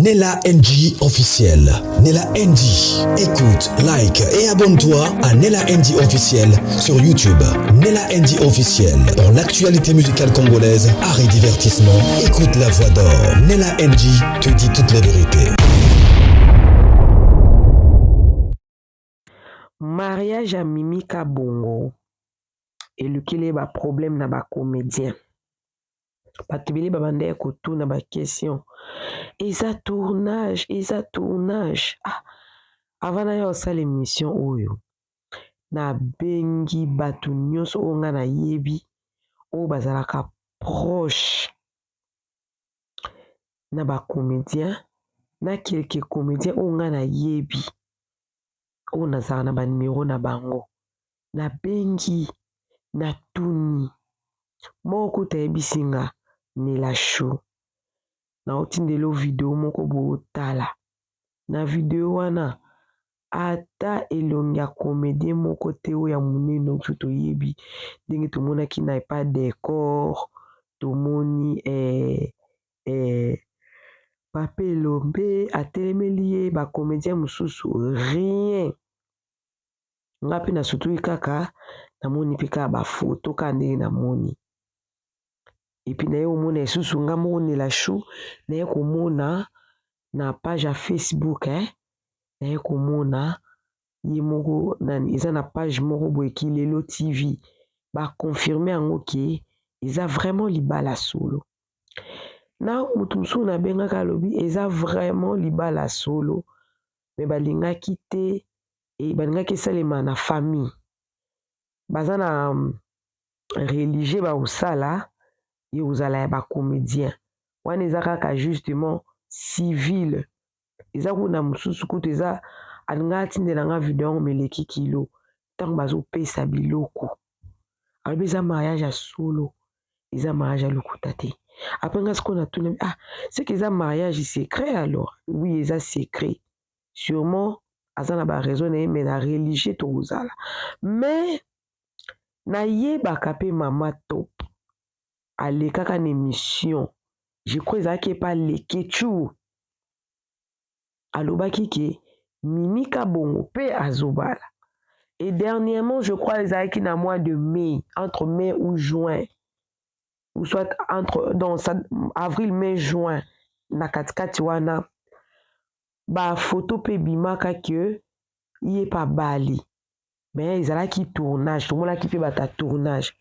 Nella NG officiel. Nella NG. Écoute, like et abonne-toi à Nella NG officiel sur YouTube. Nella NG officiel. Pour l'actualité musicale congolaise, art et divertissement, écoute la voix d'or. Nella NG te dit toute la vérité. Mariage à Mimi Kabongo et lequel ba problème na ba comédien. Batubili babande kotu na ba question. Eza tournage. Ah, avant na yo sa l'émission oyo. Na bengi batu nyonso o nga na yebi o bazalaka proche na ba comédien na quelques comédiens o nga na yebi o nazala na ba numéro na bango. Na bengi na tuni moko tayebisinga Nella Show na otindelo video moko botala na video wana ata elongi ya comédien moko te oyo ya monene oyo toyebi ndenge tomonaki na epa décor tomoni Papa Elombe atelemeli ye bacomédien mosusu rien nga mpe nasutui kaka namoni mpe kaka bafoto kaka ndenge namoni epuis naye komona esusu nga moko Nella Show naye komona na page ya Facebook naye komona ye moko eza na page moko boye Kilelo TV baconfirme yango ke eza vraiment libala solo na motu mosusu nabengaka alobi eza vraiment libala solo me balingaki te balingaki esalema na famille baza na religieux baosala ye ozala ya bacomédien wana eza kaka justement civil eza kuna mosusu kutu eza alinga atindela nga video yango meleki kilo ntango bazopesa biloko alobi eza mariage ya solo eza mariage ya lokuta te apres nga sikoyo natuna c'est que eza mariage secret alors oui eza secret sûrement aza na baraison na ye me na religieux tokozala mais nayebaka mpe mama top alekaka na émission je crois ezalaki epa Lekechu alobaki ke Mimi Kabongo mpe azobala et dernièrement je crois ezalaki na mois de mai entre mai ou juin ou soit entre avril mai juin na katikati wana bafoto mpe bimaka ke ye pa bali mais ezalaki tournage tomonaki mpe bata tournage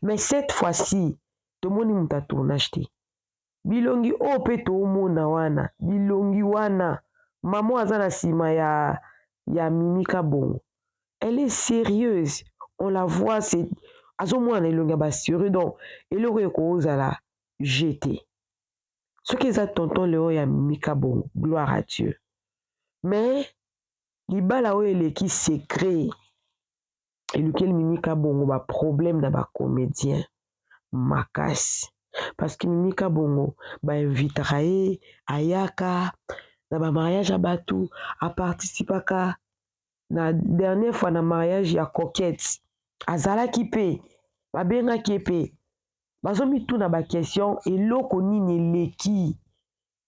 mais cette fois-ci tomoni muta tournage te bilongi oyo mpe toomona wana bilongi wana mama aza na nsima ya Mimi Kabongo elle est sérieuse on la voit c'est azomona elongi ya basérieux donc eloko ekozala jeté soki eza tonton leo ya Mimi Kabongo gloire à Dieu mais libala oyo eleki secret elukeli Mimi Kabongo baproblème na bacomédien makasi parce que Mimi Kabongo bainvitaka ye ayaka na bamariage ya bato aparticipaka na dernière fois na mariage ya Coquette azalaki mpe babengaki ye mpe bazomituna baquestion eloko nini eleki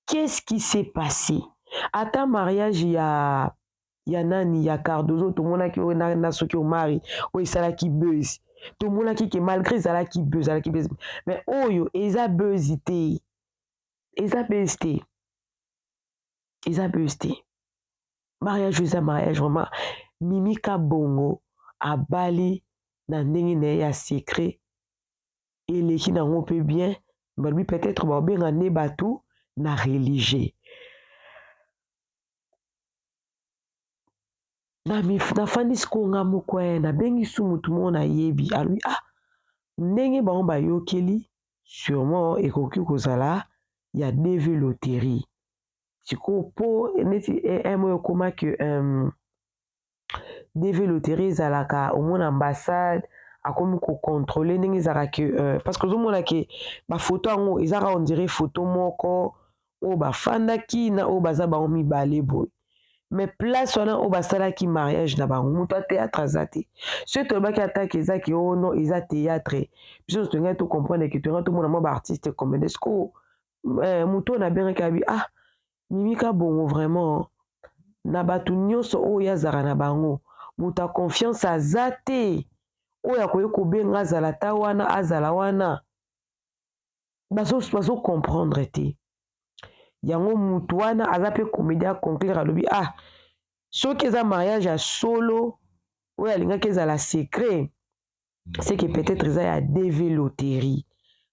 qu'est-ce qui s'est passé ata mariage ya nani ya Cardozo tomonaki oyo na soki omari oyo esalaki buzz tomonaki ke malgré ezalaki buzz mais oyo eza buzz te mariage eza mariage vraiment Mimi Kabongo abali na ndenge na ye ya secret eleki nango mpe bien balobi peut-être babenga nde bato na religieux nafandi sikoyo nga moko nabengi su motu moko nayebi alobi ndenge bango bayokeli sûrement ekoki kozala ya DV loterie sikoyo mpo neti moyo ekomaki DV loterie ezalaka omona ambassade akomi kocontrôle ndenge ezalaka ke parce que ozomona ke bafoto yango ezaka on dirait foto moko oyo bafandaki na oyo baza bango mibale boye mais place wana oyo basalaki mariage na bango moto ya théâtre aza te soki tolobaki atake ezaki oyo non eza théâtre biso nyonso tongai tocomprendre ke tongai tomona mwa baartiste comédien sikoyo moto oyo nabengaki abi Mimika bongo vraiment na bato nyonso oyo azala na bango moto a confiance aza te oyo akoki kobenga azala ta wana azala wana bazo comprendre te yango motu wana aza mpe comédien conclure alobi soki eza mariage ya solo oyo alingaki ezala secret c'est que peut-être eza ya DV loterie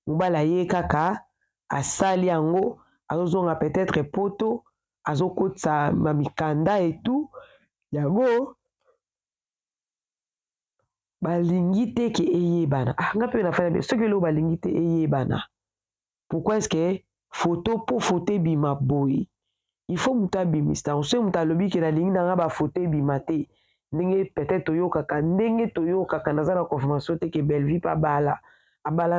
mobali aye kaka asali yango azozonga peut-être poto azokotisa mamikanda etu yango balingi te ke eyebana nga mpe nafanya soki eloko balingi te eyebana pourquoi est-ce que photo ebima boye il faut moto abimisa soki moto alobi ke nalingi nanga bafoto ebima te ndenge peut-être toyokaka naza na confirmation te ke Belleville mpe abala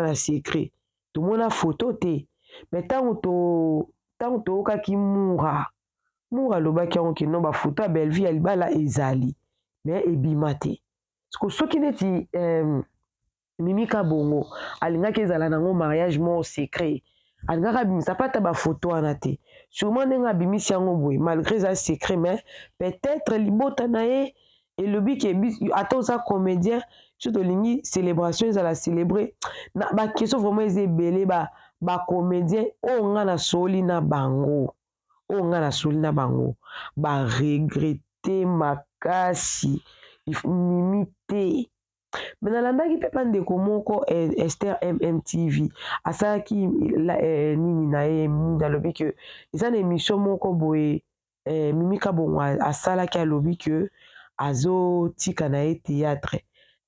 na secret tomona foto te mais ntango toyokaki mura alobaki yango ke no bafoto ya Belleville ya libala ezali mais ebima te soki neti Mimika bongo alingaki ezala nango mariage moko secret alingaki abimisa pata bafoto wana te sûrement ndenge abimisi yango boye malgré eza secret mais peut-être libota na ye elobi ke ata oza comédien so tolingi célébration ezala célébré na bakeso vraiment eza ebele bacomédien oyo nga nasoli na bango baregrete makasi mimi te me nalandaki mpe bandeko moko Esther MMTV asalaki nini na ye mingi alobi ke eza na émission moko boye Mimika bongo asalaki alobi ke azotika na ye théâtre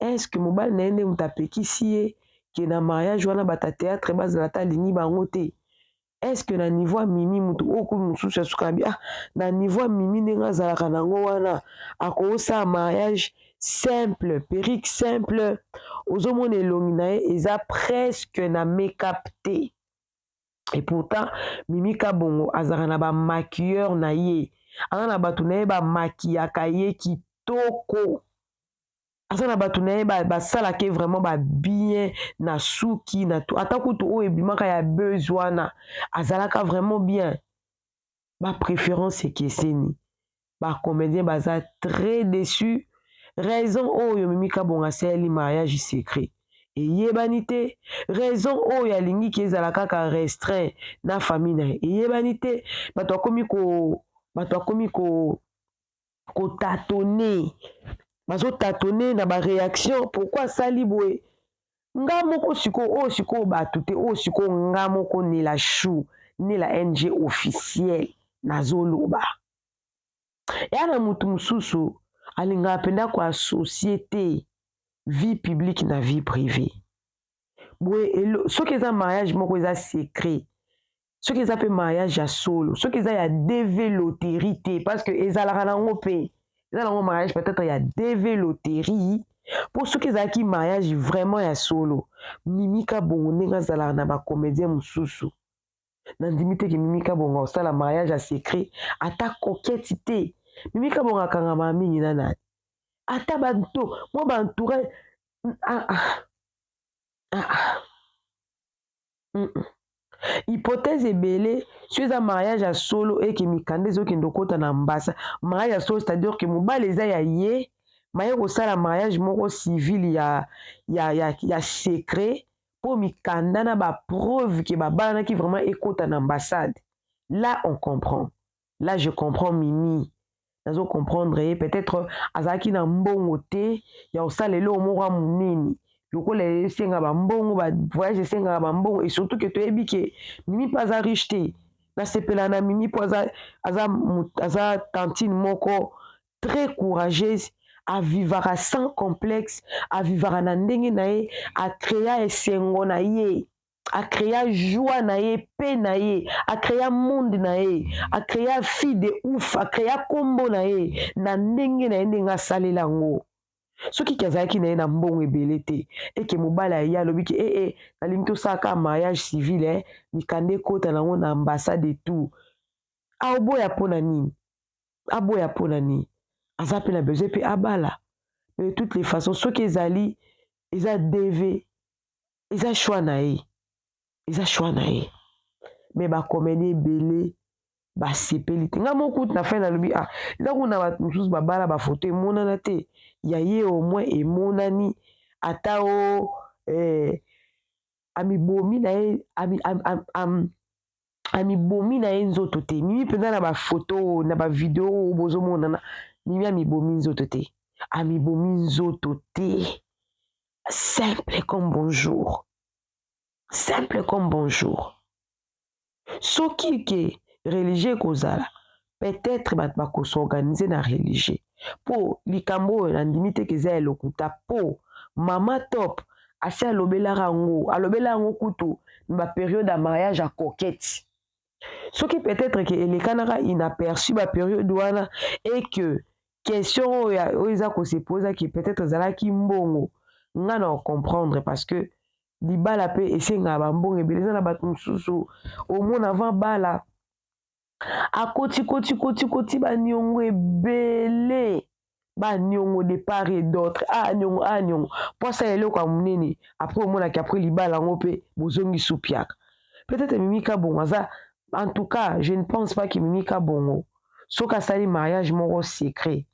est-ce que mobali na ye nde moto apekisi ye ke na mariage wana bata théâtre bazala ta alingi bango te est-ce que na niveau ya mimi moto oyo kutu mosusu asukabi na niveau ya mimi ndenge azalaka nango wana akosala mariage simple perruque simple ozomona elongi na ye eza presque na make-up te et pourtant Mimika bongo azalaka na bamaquilleur na ye aza na bato na ye bamakiyaka ye kitoko aza na bato na ye basalaka ye vraiment babien na suki na to ata kutu oyo ebimaka ya buzz wana azalaka vraiment bien bapréférence ekeseni bacomédien baza très déçu raison oyo Mimika bongo asaleli mariage secret eyebani te raison oyo alingi ke ezala kaka restreint na famille na ye eyebani te bato akomi kotatone bazotatone na baréaction pourquoi asali boye nga moko sikoyo oyo sikoyo bato te oyo sikoyo nga moko nela chou nela NG officiel nazoloba eya na motu mosusu alingaka mpenda koassocie te vie publique na vie privée boye soki eza mariage moko eza secret soki eza mpe mariage ya solo soki eza ya DV loterie te parce que ezalaka nango mpe eza nango mariage peut-être ya DV loterie mpo soki ezalaki mariage vraiment ya solo Mimika bongo ndenge azalaka na bacomédien mosusu nandimi te ke Mimika bongo osala mariage ya secret ata koketi te Mimika bongo akangama mingi na nani ata banto mwa baentourage hypothèse ebele so eza mariage ya solo eke mikanda ezokende okota na mbasa mariage ya solo c'est-à-dire ke mobali eza ya ye maye kosala mariage moko civile ya secret mpo mikanda na bapreuve ke babalanaki vraiment ekota na ambassade là on comprend là je comprends Mimi nazo comprendre ye peut-être azalaki na mbongo te ya kosala eloko moko ya monene lokola esenga bambongo bavoyage esengaka bambongo et surtout ke toyebi ke Mimi mpe aza riche te nasepela na Mimi mpo aza tantine moko très courageuse avivaka sans complexe avivaka na ndenge na ye akrea esengo na ye akrea joie na ye pe na ye akrea monde na ye akrea fille de ouf akrea kombo na ye na ndenge na ye ndenge asalela yango soki ke azalaki na ye na mbongo ebele te eke mobali aye alobi ke nalingi tosalaka mariage civil mikanda ekota nango na ambassade etout aboya mpo na nini aza mpe na besoin mpe abala mais de toutes les façons soki ezali eza DV eza choix na ye mais bacomédie ebele basepeli te nga moko na fin nalobi eza kuna bato mosusu babala bafoto emonana te ya ye au moins emonani ata amibomi na ye amibomi na ye nzoto te mimi mpenza na bafoto na bavideo oyo bozomonana mimi amibomi nzoto te amibomi nzoto te simple comme bonjour simple comme bonjour soki ke religieux ekozala peut-être bato bakosorganize na religieux mpo likambo oyo nandimi te keza ya lokuta mpo mama top asi alobelaka yango kutu na baperiode ya mariage ya coquette soki peut-être ke elekanaka inaperçu baperiode wana e ke question oyo eza kosepose ki peut-être ezalaki mbongo nga na comprendre parce que libala mpe esengaka bambongo ebele eza na bato mosusu omona avant bala akoti baniongo ebele baniongo de part et d'autre niongo mposa eloko ya monene apres omonaki apres libala yango mpe bozongi supiaka peut-être mimika bongo aza en tout cas je ne pense pas que mimika bongo soki asali mariage moko secret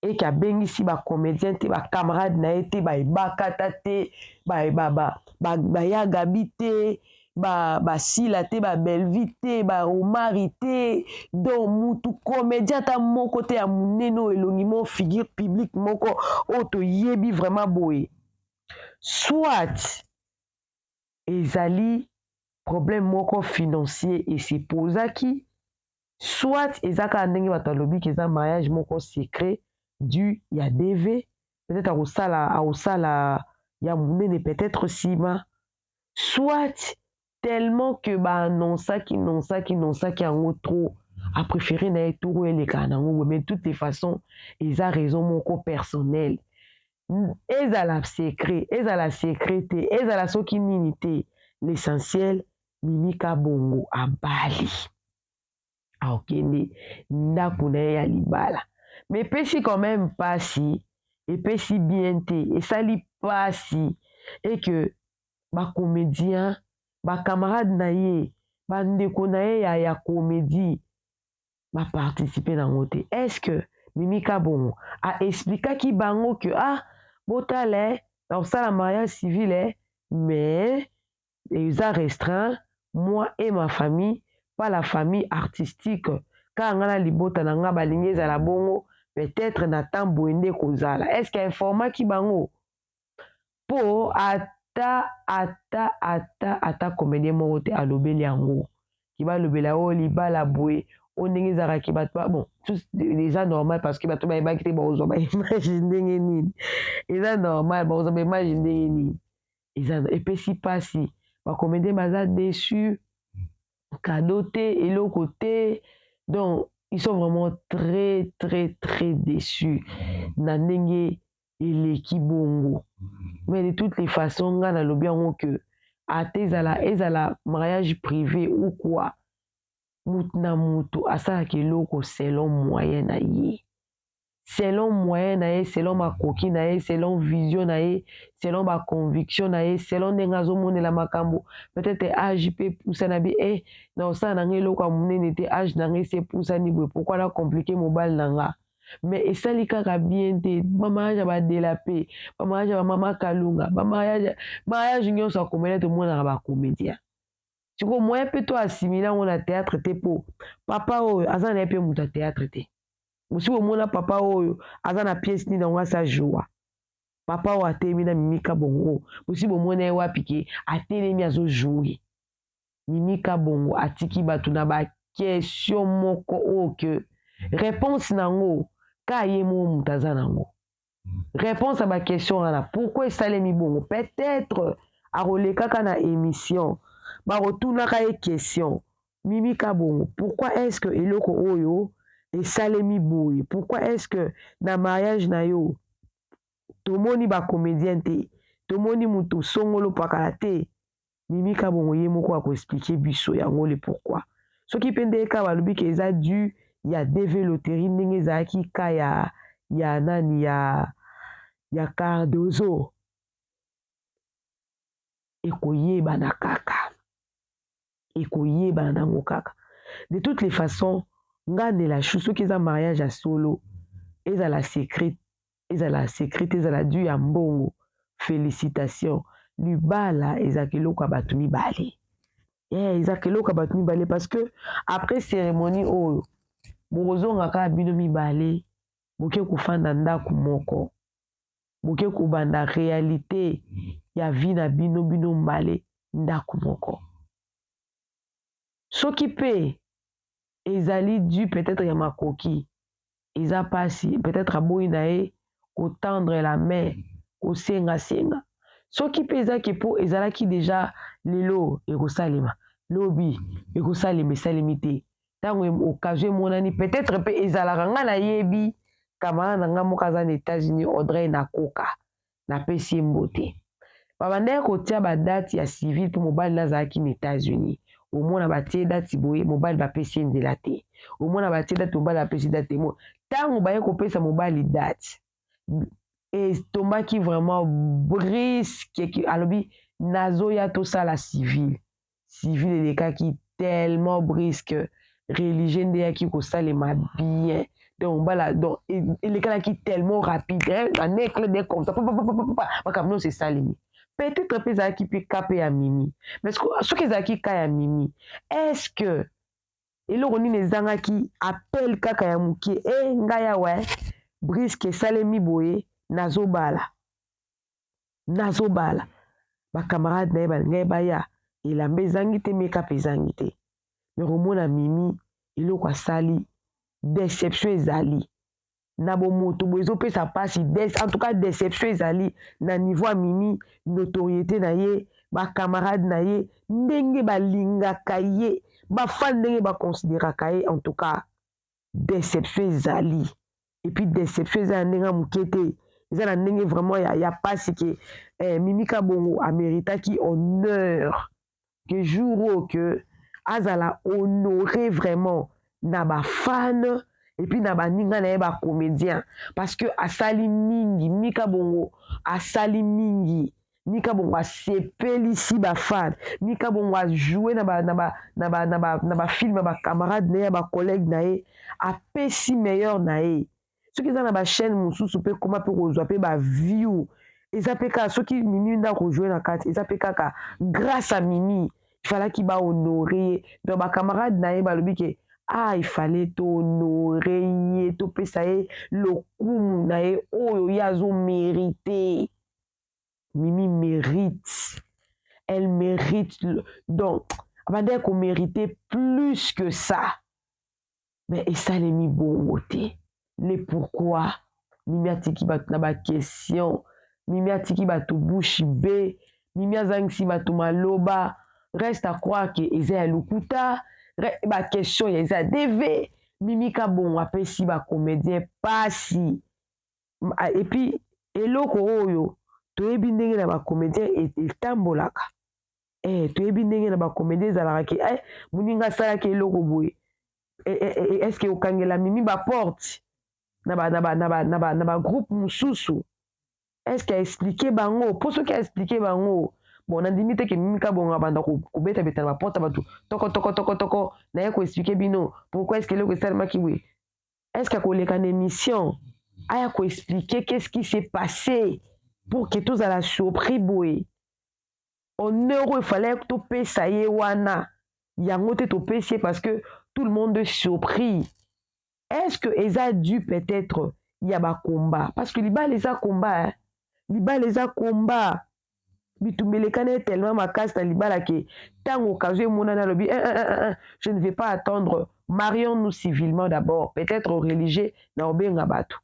eke abengisi bacomédien te bacamarade na ye te bayebakata te bayagabi te basila te babelvi te baomari te don mutu comédien ata moko te ya monene oyo elongi mo figure publique moko oyo toyebi vraiment boye soit ezali problème moko financier esepozaki soit eza kaka ndenge bato alobiki eza mariage moko secret du ya dv peut-être akosala ya monene peut-être nsima soit tellement que baannonsaki yango trop apréféré na ye toro eleka nango mais toutes les façons eza raison moko personnelle ezala secret te ezala soki nini te l'essentiel mimika bongo abali akokende ndako na ye ya libala mais epesi quand même mpasi epesi bien te esali mpasi et que bacomédien bacamarade na ye bandeko na ye ya comédie baparticipe nango te est-ce que mimika bongo aexplikaki bango que botala na kosala mariage civil mais eza restreint moi et ma famille pas la famille artistique kaka nga na libota na nga balingi ezala bongo peut-être na temps boye nde kozala est-ce que informaki bango mpo ata comédien moko te alobeli yango kibalobela oyo libala boye oyo ndenge ezalaki bato bon eza normal parce que bato bayebaki te bakozwa baimage ndenge nini eza normal bakozwa baimage ndenge nini eza epesi mpasi bacomédien baza déçu cadeau te eloko te donc ils sont vraiment très très très déçus na ndenge eleki bongo mais de toutes les façons nga nalobi yango que ata ezala mariage privé ou quoi mutu na mutu asalaka eloko selon moyen na ye selon makoki na ye selon vision na ye selon baconviction na ye selon ndenge azomonela makambo peut-être age mpe epusana bi na osala na nga eloko ya monene te age na nga esi epusani boye pourkui na komplike mobali na nga mais esali kaka bien te bamariage ya badelape bamariage ya bamama kalunga mariage nyonso akomédia tomonaka bacomédien sikoyo moyen mpe to asimile yango na théâtre te mpo papa oyo aza na ye mpe moto ya théâtre te mosi omona papa oyo aza na pièce nini yango asa joa papa oyo atelemi na mimika bongo mosi bomona ye wapi ke atelemi azojoue mimika bongo atiki bato na bakestion moko oyo ke réponse nango ka ye mo moto aza nango réponse ya bakestion wana pourquoi esalemi bongo peut-être akolekaka na émission bakotunaka ye question mimika bongo pourquoi est-ce que eloko oyo esalemi boye pourquoi est-ce que na mariage na yo tomoni bacomédien te tomoni moto songolo pakala te mimika bongo ye moko akoexplike biso yango le pourquoi soki mpe nde ka balobi ke eza du ya dv loterie ndenge ezalaki ka ya nani ya Cardozo ekoyebana kaka ekoyebana nango kaka de toutes les façons nga la chou soki eza mariage ya solo ezala secret ezala dû ya mbongo félicitation libala ezalaka eloko ya bato mibale ezalaka eloko ya bato mibale parce que après cérémonie oyo bokozonga kaka bino mibale boke kofanda ndako moko boke kobanda réalité ya vie na bino mbale ndako moko soki mpe ezali dû peut-être ya makoki eza pasi peut-être aboyi na ye kotendre la main kosengasenga soki mpe ezaki mpo ezalaki déjà lelo ekosalema lobi ekosalema esalemi te ntango occasion emonani peut-être mpe ezalaka nga nayebi kamara na nga moko aza na États-Unis Audrey Nakoka napesi ye mbote babandaki kotia badate ya civile mpo mobali nazalaki na États-Unis omona batie date boye mobali bapesi ye nzela te omona batie date mobali bapesi date te ntango baye kopesa mobali date etombaki vraiment briske alobi nazoya tosala civile elekaki tellement briske religieux nde yaki kosalema bien donc bala donc elekalaki tellement rapide un éclat de comme ça makambo nyonso esalemi peut-être mpe ezalaki mpe ka mpe ya mimi mais soki ezalaki ka ya mimi est-ce que eloko nini ezangaki appel kaka ya mokie ngai awa briske esalemi boye nazobala bakamarade na ye balingai baya elamba ezangi te meka mpe ezangi te me komona mimi eloko asali déception ezali na bomoto boye ezopesa mpasi en tout cas déception ezali na niveau ya mimi notoriété na ye bakamarade na ye ndenge balingaka ye bafani ndenge baconsidéraka ye en tout cas déception ezali et puis déception eza na ndenge ya moke te eza na ndenge vraiment ya pasi ke Mimi Kabongo améritaki honneur que jour oyo que azala honoré vraiment na bafan et puis na baninga na ye bacomédien parce que asali mingi Mimi Kabongo asali mingi Mimi Kabongo asepelisi bafan Mimi Kabongo ajoue na bafilme ya bacamarade na ye ya bacollègue na ye apesi meilleur na ye soki eza na bachaîne mosusu mpe koma mpe kozwa mpe baview eza mpe kaka soki Mimi nda kojoue na kati eza mpe kaka grâce à Mimi ifalaki bahonoré ye donc bacamarade na ye balobi ke il fallait tohonoré ye topesa ye lokumu na ye oyo ye azomérité Mimi mérite elle mérite donc abandaki komérité plus que ça mais esalemi bongo te le pourquoi Mimi atiki bato na baquestion Mimi atiki bato bouche be Mimi azangisi bato maloba reste à croire que eza ya lokuta baquestion ya eza deve Mimi Kabongo apesi bacomédien pasi et puis eloko oyo toyebi ndenge na bacomédien etambolaka toyebi ndenge na bacomédien ezalaka ke moninga asalaki eloko boye est-ce que okangela Mimi baporte na bagroupe mosusu est-ce que aexplike bango mpo soki aexplike bango bon nandimi te ke Mimi Kabongo abanda kobeta na baporte bato toko naye koexplike bino pourquoi est-ce que eloko esalemaki boye est-ce que akoleka na émission aya koexplike qu'est-ce qui s'est passé pour que tozala surpris boye honneur oyo efallait topesa ye wana yango te topesi ye parce que tout le monde est surpris est-ce que eza dû peut-être ya bakomba parce que libala eza komba libala eza komba bitumba elekana ye tellement makasi na libala ke ntango occasion emonani alobi je ne vais pas attendre marions-nous civilement d'abord peut-être religieux na obenga bato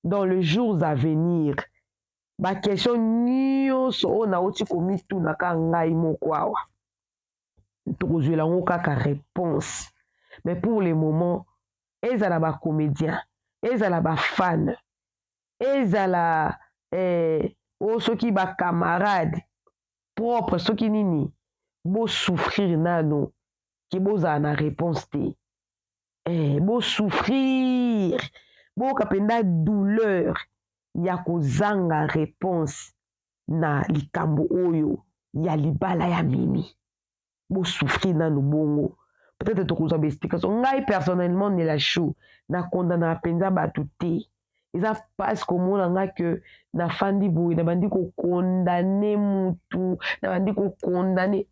dans les jours à venir baquestion nyonso oyo nauti komitunaka ngai moko awa tokozwela yango kaka réponse mais pour le moment ezala bacomédien ezala bafan ezala oyo soki bacamarade propre soki nini bosouffrir nano ke bozala na réponse te bosouffrir boyoka mpenza douleur ya kozanga réponse na likambo oyo ya libala ya Mimi bosouffrir nano bongo peut-être tokozwa ba explication ngai personnellement Nella Show na condamna penza bato te eza parce komona nga que nafandi boye nabandi kokondane mutu nabandi kokondane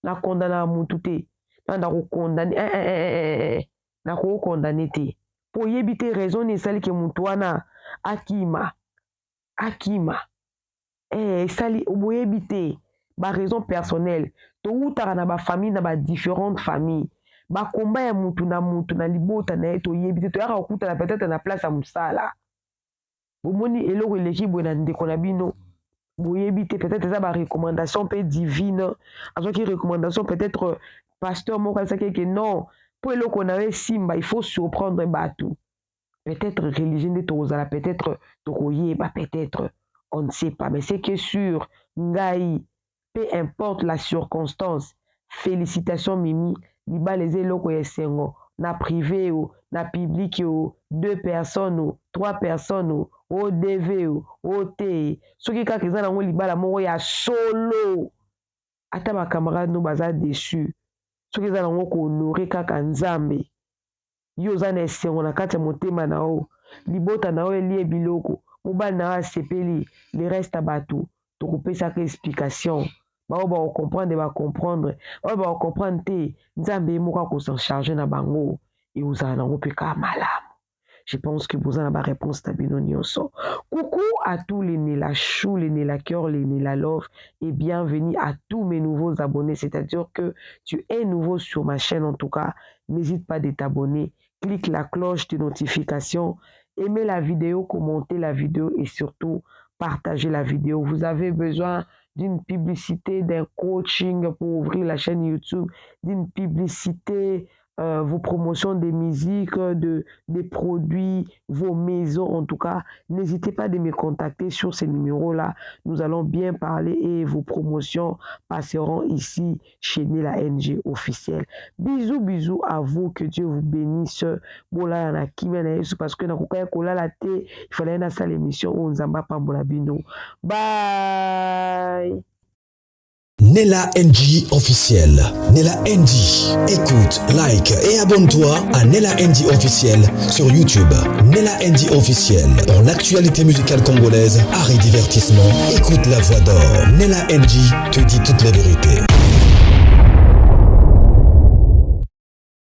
nakondana mutu te nanda kokondane nakokondane te po oyebi te raison esali ke mutu wana akima esali boyebi te baraison personnelle toutaka na bafamille na badifférente famille bakomba ya mutu na libota na ye toyebi te toyaka kokutana peut-être na place ya mosala bomoni eloko eleki boye na ndeko na bino boyebi te peut-être eza barecommandation mpe divine azwaki recommandation peut-être pasteur moko alisaki eke non mpo eloko na yo esimba il faut surprendre bato peut-être religion nde tokozala peut-être tokoyeba peut-être on ne sait pas mais c'est que sûr ngai peu importe la circonstance félicitations Mimi libala eza eloko ya esengo na privé o na public o 2 personnes o 3 personnes o ODV o te soki kaka eza nango libala moko ya solo ata bakamarade no baza déçu soki eza nango kohonore kaka nzambe yo oza na esengo na kati ya motema na yo libota na yo elie biloko mobali na yo asepeli le reste ya bato tokopesaka explication bao bakocomprendre bacomprendre oyo bakocomprendre te nzambe ye moko akosa charge na bango e ozala nango mpe kaka malamu. Je pense que vous avez la réponse à Binonioso. Coucou à tous les Nella Chou, les Nella Cœur, les Nella Love et bienvenue à tous mes nouveaux abonnés. C'est-à-dire que tu es nouveau sur ma chaîne en tout cas, n'hésite pas de t'abonner. Clique la cloche de notification, aimez la vidéo, commentez la vidéo et surtout partagez la vidéo. Vous avez besoin d'une publicité, d'un coaching pour ouvrir la chaîne YouTube, d'une publicité, vos promotions des musiques, des produits, vos maisons en tout cas, n'hésitez pas de me contacter sur ces numéros-là. Nous allons bien parler et vos promotions passeront ici chez Nella NG officiel. Bisous, bisous à vous, que Dieu vous bénisse. Bola na kimia na Yesu parce que na kokaya kolala te, il fallait na salle émission on nzamba pambola bino. Bye. Nella NG officiel. Nella NG. Écoute, like et abonne-toi à Nella NG officiel sur YouTube. Nella NG officiel. Pour l'actualité musicale congolaise, art et divertissement, écoute la voix d'or. Nella NG te dit toute la vérité.